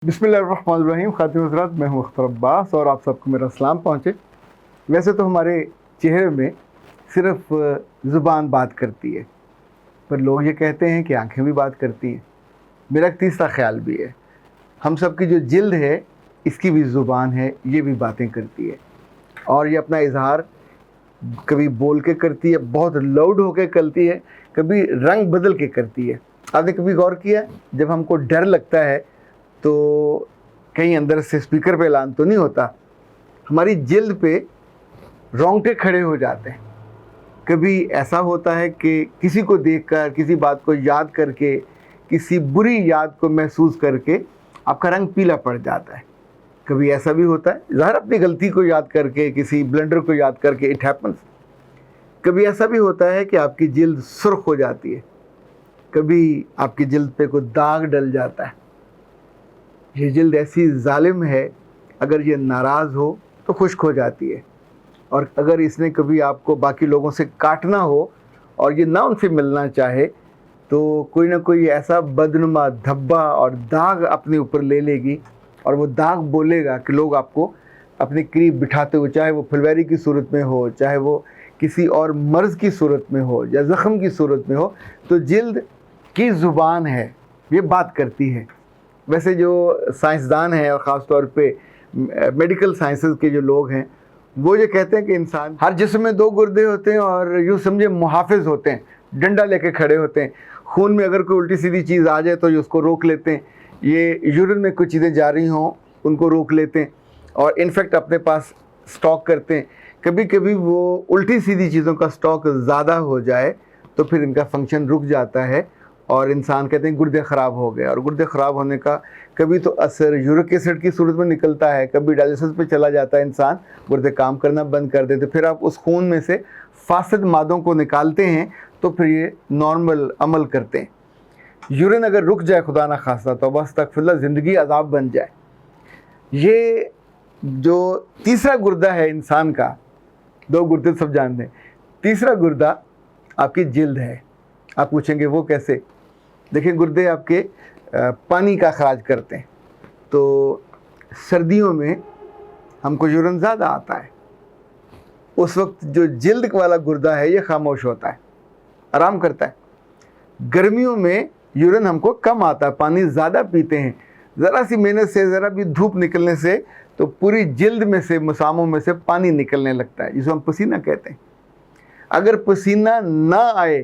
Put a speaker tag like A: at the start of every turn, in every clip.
A: बिस्मिल्लाहिर्रहमानिर्रहीम। खातिन हज़रात, मैं हूँ अख्तर अब्बास और आप सबको मेरा सलाम पहुँचे। वैसे तो हमारे चेहरे में सिर्फ ज़ुबान बात करती है, पर लोग ये कहते हैं कि आंखें भी बात करती हैं। मेरा एक तीसरा ख्याल भी है, हम सब की जो जिल्द है इसकी भी ज़ुबान है, ये भी बातें करती है और ये अपना इजहार कभी बोल के करती है, बहुत लाउड होकर करती है, कभी रंग बदल के करती है। आपने कभी गौर किया, जब हमको डर लगता है तो कहीं अंदर से स्पीकर पे ऐलान तो नहीं होता, हमारी जिल्द पे रोंगटे खड़े हो जाते हैं। कभी ऐसा होता है कि किसी को देखकर, किसी बात को याद करके, किसी बुरी याद को महसूस करके आपका रंग पीला पड़ जाता है। कभी ऐसा भी होता है, ज़ाहिर अपनी गलती को याद करके, किसी ब्लंडर को याद करके, इट हैपन्स। कभी ऐसा भी होता है कि आपकी जिल्द सुर्ख हो जाती है, कभी आपकी जिल्द पे कोई दाग डल जाता है। ये जिल्द ऐसी जालिम है, अगर ये नाराज़ हो तो खुश्क हो जाती है, और अगर इसने कभी आपको बाकी लोगों से काटना हो और ये ना उनसे मिलना चाहे तो कोई ना कोई ऐसा बदनुमा धब्बा और दाग अपने ऊपर ले लेगी, और वो दाग बोलेगा कि लोग आपको अपने करीब बिठाते हुए, चाहे वो फुलवैरी की सूरत में हो, चाहे वो किसी और मर्ज़ की सूरत में हो या ज़ख़म की सूरत में हो, तो जिल्द की ज़ुबान है, ये बात करती है। वैसे जो साइंसदान हैं और ख़ास तौर पे मेडिकल साइंसेस के जो लोग हैं, वो ये कहते हैं कि इंसान हर जिस्म में 2 गुर्दे होते हैं और यूँ समझे मुहाफ़िज़ होते हैं, डंडा लेके खड़े होते हैं। खून में अगर कोई उल्टी सीधी चीज़ आ जाए तो ये उसको रोक लेते हैं, ये यूरिन में कुछ चीज़ें जा रही हों उनको रोक लेते हैं, और इनफेक्ट अपने पास स्टॉक करते हैं। कभी कभी वो उल्टी सीधी चीज़ों का स्टॉक ज़्यादा हो जाए तो फिर इनका फंक्शन रुक जाता है और इंसान कहते हैं गुर्दे ख़राब हो गए। और गुर्दे ख़राब होने का कभी तो असर यूरिक एसिड की सूरत में निकलता है, कभी डायलिसिस पे चला जाता है इंसान, गुर्दे काम करना बंद कर देते। फिर आप उस खून में से फासिद मादों को निकालते हैं तो फिर ये नॉर्मल अमल करते हैं। यूरिन अगर रुक जाए, खुदा ना खास्ता, तो बस तकफिल्ला ज़िंदगी अज़ाब बन जाए। ये जो तीसरा गुर्दा है इंसान का, 2 गुर्दे सब जानते हैं, तीसरा गुर्दा आपकी जिल्द है। आप पूछेंगे वो कैसे? देखिए, गुर्दे आपके पानी का अखराज करते हैं, तो सर्दियों में हमको यूरिन ज़्यादा आता है, उस वक्त जो जिल्द वाला गुर्दा है ये खामोश होता है, आराम करता है। गर्मियों में यूरिन हमको कम आता है, पानी ज़्यादा पीते हैं, ज़रा सी मेहनत से, ज़रा भी धूप निकलने से तो पूरी जिल्द में से, मसामों में से पानी निकलने लगता है, जिसको हम पसीना कहते हैं। अगर पसीना ना आए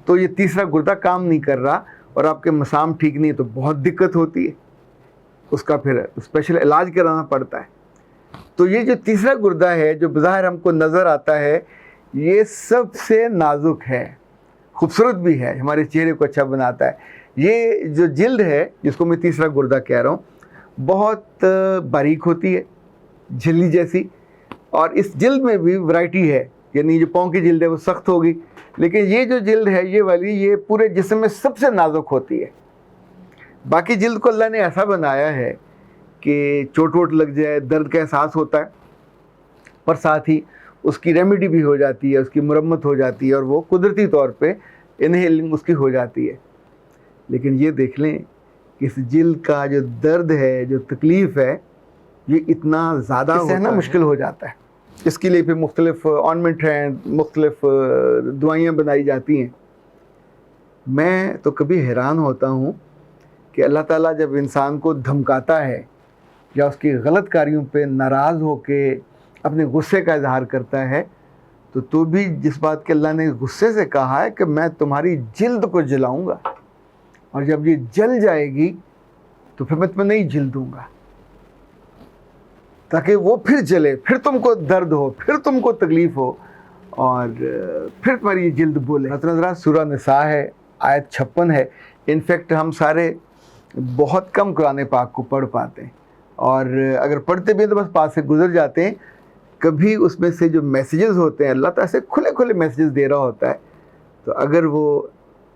A: तो ये तीसरा गुर्दा काम नहीं कर रहा और आपके मसाम ठीक नहीं है, तो बहुत दिक्कत होती है, उसका फिर स्पेशल इलाज कराना पड़ता है। तो ये जो तीसरा गुर्दा है जो बज़ाहिर हमको नज़र आता है, ये सबसे नाजुक है, खूबसूरत भी है, हमारे चेहरे को अच्छा बनाता है। ये जो जिल्द है जिसको मैं तीसरा गुर्दा कह रहा हूँ, बहुत बारीक होती है, झिल्ली जैसी, और इस जिल्द में भी वैरायटी है, यानी जो पाँव की जिल्द है वो सख्त होगी, लेकिन ये जो जिल्द है ये वाली, ये पूरे जिस्म में सबसे नाजुक होती है। बाकी जिल्द को अल्लाह ने ऐसा बनाया है कि चोट वोट लग जाए, दर्द का एहसास होता है, पर साथ ही उसकी रेमेडी भी हो जाती है, उसकी मुरम्मत हो जाती है, और वो कुदरती तौर पे इनहेलिंग उसकी हो जाती है। लेकिन ये देख लें कि इस जिल्द का जो दर्द है, जो तकलीफ़ है, ये इतना ज़्यादा सहना मुश्किल हो जाता है। इसके लिए फिर मुख्तलिफ़ ऑइंटमेंट हैं, मुख्तलिफ़ दवाइयाँ बनाई जाती हैं। मैं तो कभी हैरान होता हूँ कि अल्लाह ताला जब इंसान को धमकाता है या उसकी गलत कार्यों पे नाराज़ होके अपने गुस्से का इजहार करता है, तो भी जिस बात के अल्लाह ने गुस्से से कहा है कि मैं तुम्हारी जिल्द को जलाऊँगा, और जब ये जल जाएगी तो फिर मैं तुम्हें नहीं जिल दूँगा, ताकि वो फिर जले, फिर तुमको दर्द हो, फिर तुमको तकलीफ़ हो, और फिर तुम्हारी ये जिल्द बोले। नज़रा सूरह निसा है, आयत 56 है। इनफैक्ट हम सारे बहुत कम कुरान पाक को पढ़ पाते हैं, और अगर पढ़ते भी हैं तो बस पास से गुजर जाते हैं। कभी उसमें से जो मैसेजेस होते हैं, अल्लाह तो ऐसे खुले खुले मैसेजेस दे रहा होता है, तो अगर वो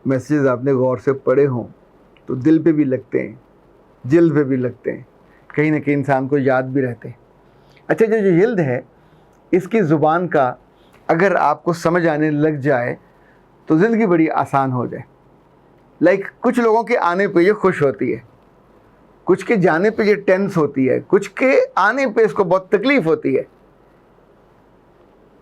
A: मैसेजेस आपने गौर से पढ़े हों तो दिल पे भी लगते हैं, जिल्द पे भी लगते हैं, कहीं ना कहीं इंसान को याद भी रहते हैं। अच्छा, जो जिल्द है इसकी ज़ुबान का अगर आपको समझ आने लग जाए तो ज़िंदगी बड़ी आसान हो जाए। लाइक कुछ लोगों के आने पे ये खुश होती है, कुछ के जाने पे ये टेंस होती है, कुछ के आने पे इसको बहुत तकलीफ होती है।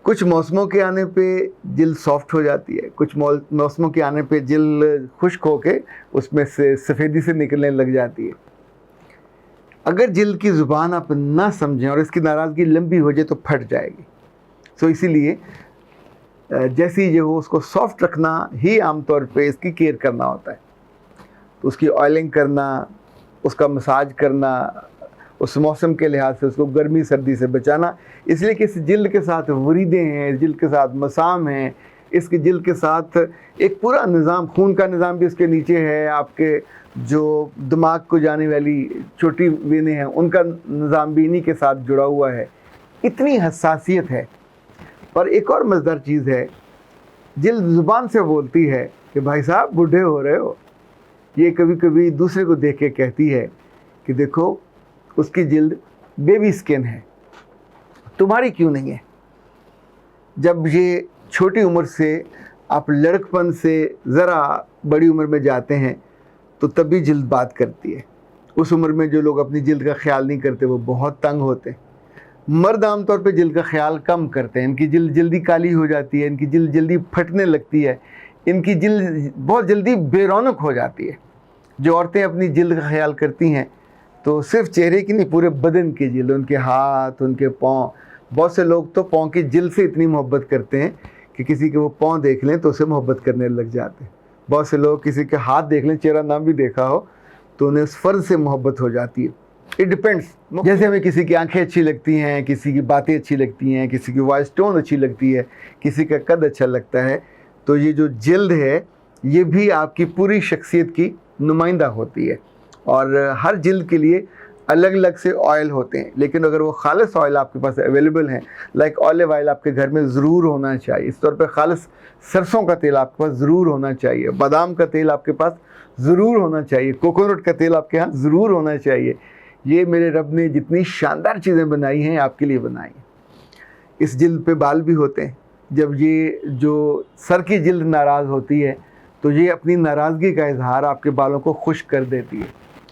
A: कुछ मौसमों के आने पे जिल्द सॉफ्ट हो जाती है, कुछ मौसमों के आने पे जिल्द खुश्क होके उसमें से सफ़ेदी से निकलने लग जाती है। अगर जिल्द की ज़ुबान आप ना समझें और इसकी नाराज़गी लंबी हो जाए तो फट जाएगी। सो इसीलिए जैसी ये हो उसको सॉफ्ट रखना ही आमतौर पे इसकी केयर करना होता है। तो उसकी ऑयलिंग करना, उसका मसाज करना, उस मौसम के लिहाज से उसको गर्मी सर्दी से बचाना, इसलिए कि इस जिल्द के साथ वरीदें हैं, इस जिल्द के साथ मसाम हैं, इसकी जिल्द के साथ एक पूरा निज़ाम, खून का निज़ाम भी उसके नीचे है, आपके जो दिमाग को जाने वाली छोटी वेनें हैं उनका निज़ाम भी इन्हीं के साथ जुड़ा हुआ है। इतनी हसासियत है। पर एक और मज़ेदार चीज़ है, जिल्द ज़ुबान से बोलती है कि भाई साहब बूढ़े हो रहे हो। ये कभी कभी दूसरे को देख के कहती है कि देखो उसकी जिल्द बेबी स्किन है, तुम्हारी क्यों नहीं है। जब ये छोटी उम्र से आप लड़कपन से ज़रा बड़ी उम्र में जाते हैं तो तभी जिल्द बात करती है। उस उम्र में जो लोग अपनी जिल्द का ख्याल नहीं करते वो बहुत तंग होते हैं। मर्द आमतौर पे जिल्द का ख्याल कम करते हैं, इनकी जिल्द जल्दी काली हो जाती है, इनकी जिल्द जल्दी फटने लगती है, इनकी जिल्द बहुत जल्दी बेरौनक हो जाती है। जो औरतें अपनी जिल्द का ख्याल करती हैं तो सिर्फ चेहरे की नहीं, पूरे बदन की जिल्द, उनके हाथ, उनके पाँव। बहुत से लोग तो पाँव की जिल्द से इतनी मोहब्बत करते हैं कि किसी के वो पाँव देख लें तो उसे मोहब्बत करने लग जाते हैं। बहुत से लोग किसी के हाथ देख लें, चेहरा ना भी देखा हो तो उन्हें उस फ़र्ज से मोहब्बत हो जाती है। It depends. जैसे हमें किसी की आंखें अच्छी लगती हैं, किसी की बातें अच्छी लगती हैं, किसी की वॉइस टोन अच्छी लगती है, किसी का कद अच्छा लगता है, तो ये जो जिल्द है ये भी आपकी पूरी शख्सियत की नुमाइंदा होती है। और हर जिल्द के लिए अलग अलग से ऑयल होते हैं, लेकिन अगर वो खालिस ऑयल आपके पास अवेलेबल हैं, लाइक ऑलिव ऑयल आपके घर में ज़रूर होना चाहिए। इस तौर पे खालिस सरसों का तेल आपके पास ज़रूर होना चाहिए, बादाम का तेल आपके पास ज़रूर होना चाहिए, कोकोनट का तेल आपके यहाँ ज़रूर होना चाहिए। ये मेरे रब ने जितनी शानदार चीज़ें बनाई हैं आपके लिए बनाई हैं। इस जिल्द पे बाल भी होते हैं। जब ये जो सर की जिल्द नाराज़ होती है तो ये अपनी नाराज़गी का इजहार आपके बालों को खुश्क कर देती है,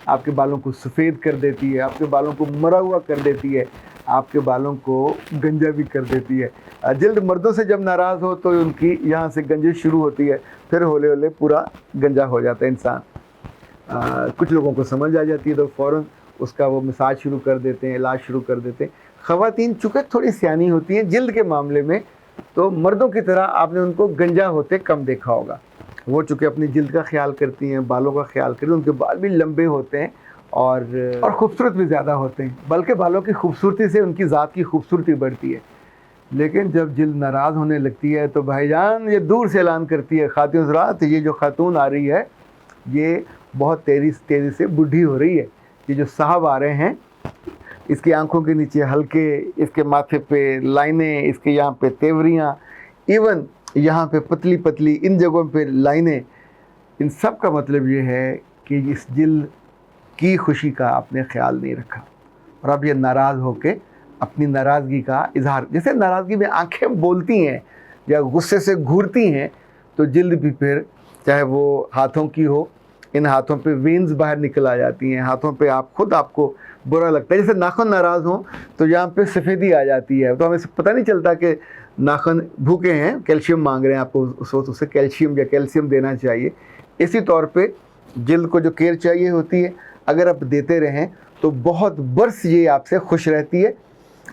A: आपके बालों को सफ़ेद कर देती है, आपके बालों को मरा हुआ कर देती है, आपके बालों को गंजा भी कर देती है। जिल्द मर्दों से जब नाराज़ हो तो उनकी यहाँ से गंजिश शुरू होती है, फिर हौले हौले पूरा गंजा हो जाता है इंसान। कुछ लोगों को समझ आ जाती है तो फ़ौरन उसका वो मसाज शुरू कर देते हैं, इलाज शुरू कर देते हैं। ख़वातीन चूँकि थोड़ी सियानी होती हैं जिल्द के मामले में, तो मर्दों की तरह आपने उनको गंजा होते कम देखा होगा। वो चूँकि अपनी जिल्द का ख्याल करती हैं, बालों का ख्याल करती हैं, उनके बाल भी लंबे होते हैं और ख़ूबसूरत भी ज़्यादा होते हैं, बल्कि बालों की खूबसूरती से उनकी ज़ात की खूबसूरती बढ़ती है। लेकिन जब जिल्द नाराज़ होने लगती है तो भाईजान ये दूर से ऐलान करती है, खातिन हज़रात ये जो खातून आ रही है ये बहुत तेज़ी से बूढ़ी हो रही है। ये जो साहब आ रहे हैं इसकी आंखों के नीचे हल्के, इसके माथे पे लाइनें, इसके यहाँ पे तेवरियाँ, इवन यहाँ पे पतली पतली इन जगहों पे लाइनें। इन सब का मतलब ये है कि इस जिल्द की खुशी का आपने ख्याल नहीं रखा और अब ये नाराज़ होके अपनी नाराज़गी का इजहार, जैसे नाराज़गी में आंखें बोलती हैं या गुस्से से घूरती हैं, तो जिल्द भी फिर चाहे वो हाथों की हो, इन हाथों पे वेन्स बाहर निकल आ जाती हैं, हाथों पे आप खुद आपको बुरा लगता है। जैसे नाखून नाराज़ हों तो यहाँ पे सफ़ेदी आ जाती है, तो हमें पता नहीं चलता कि नाखून भूखे हैं, कैल्शियम मांग रहे हैं, आपको उस वक्त उसे कैल्शियम या कैल्शियम देना चाहिए। इसी तौर पे जिल्द को जो केयर चाहिए होती है अगर आप देते रहें तो बहुत बरस ये आपसे खुश रहती है,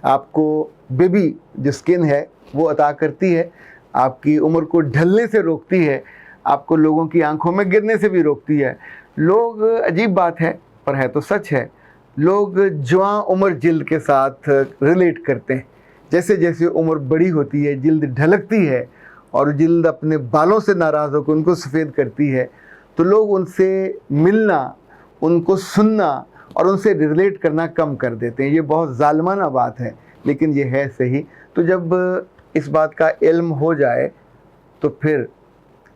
A: आपको बेबी जो स्किन है वो अता करती है, आपकी उम्र को ढलने से रोकती है, आपको लोगों की आंखों में गिरने से भी रोकती है। लोग, अजीब बात है पर है तो सच है, लोग जवां उम्र जिल्द के साथ रिलेट करते हैं। जैसे जैसे उम्र बड़ी होती है जिल्द ढलकती है और जिल्द अपने बालों से नाराज़ होकर उनको सफ़ेद करती है, तो लोग उनसे मिलना, उनको सुनना और उनसे रिलेट करना कम कर देते हैं। ये बहुत ज़ालिमाना बात है लेकिन ये है सही। तो जब इस बात का इल्म हो जाए तो फिर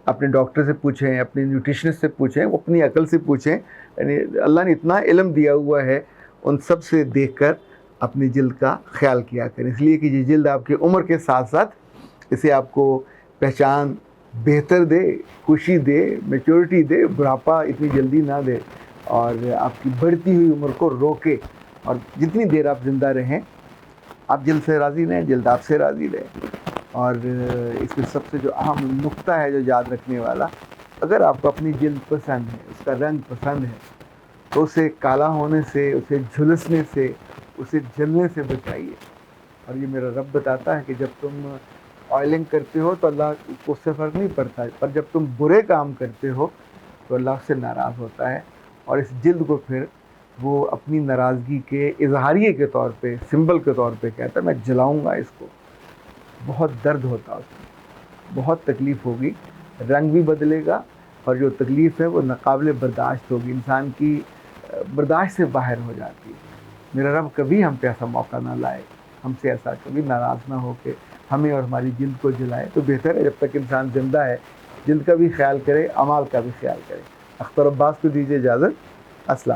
A: अपने डॉक्टर से पूछें, अपने न्यूट्रिशनिस्ट से पूछें, वो अपनी अकल से पूछें, यानी अल्लाह ने इतना इल्म दिया हुआ है, उन सब से देखकर अपनी जिल्द का ख्याल किया करें। इसलिए कि ये जिल्द आपकी उम्र के साथ साथ इसे आपको पहचान बेहतर दे, खुशी दे, मैच्योरिटी दे, बुढ़ापा इतनी जल्दी ना दे। اور آپ کی بڑھتی ہوئی عمر کو روکے، اور جتنی دیر آپ زندہ رہیں آپ جلد سے راضی رہیں، جلد آپ سے راضی رہیں۔ اور اس میں سب سے جو اہم نقطہ ہے جو یاد رکھنے والا، اگر آپ کو اپنی جلد پسند ہے، اس کا رنگ پسند ہے، تو اسے کالا ہونے سے، اسے جھلسنے سے، اسے جلنے سے بچائیے۔ اور یہ میرا رب بتاتا ہے کہ جب تم آئلنگ کرتے ہو تو اللہ کو اس سے فرق نہیں پڑتا ہے، پر جب تم برے کام کرتے ہو تو اللہ اس سے ناراض ہوتا ہے، اور اس جلد کو پھر وہ اپنی ناراضگی کے اظہاریے کے طور پہ، سمبل کے طور پہ کہتا ہے میں جلاؤں گا اس کو۔ بہت درد ہوتا ہے اس میں، بہت تکلیف ہوگی، رنگ بھی بدلے گا، اور جو تکلیف ہے وہ ناقابل برداشت ہوگی، انسان کی برداشت سے باہر ہو جاتی ہے۔ میرا رب کبھی ہم پہ ایسا موقع نہ لائے، ہم سے ایسا کبھی ناراض نہ ہو کہ ہمیں اور ہماری جلد کو جلائے۔ تو بہتر ہے جب تک انسان زندہ ہے جلد کا بھی خیال کرے، اعمال کا بھی خیال کرے۔ اختر عباس کو دیجیے اجازت۔ السلام۔